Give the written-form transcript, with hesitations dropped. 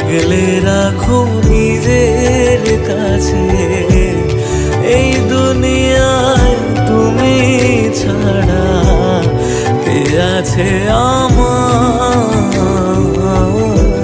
আগলে রাখো নিজের কাছে। এই দুনিয়ায় তুমি ছাড়া কে আছে আমার?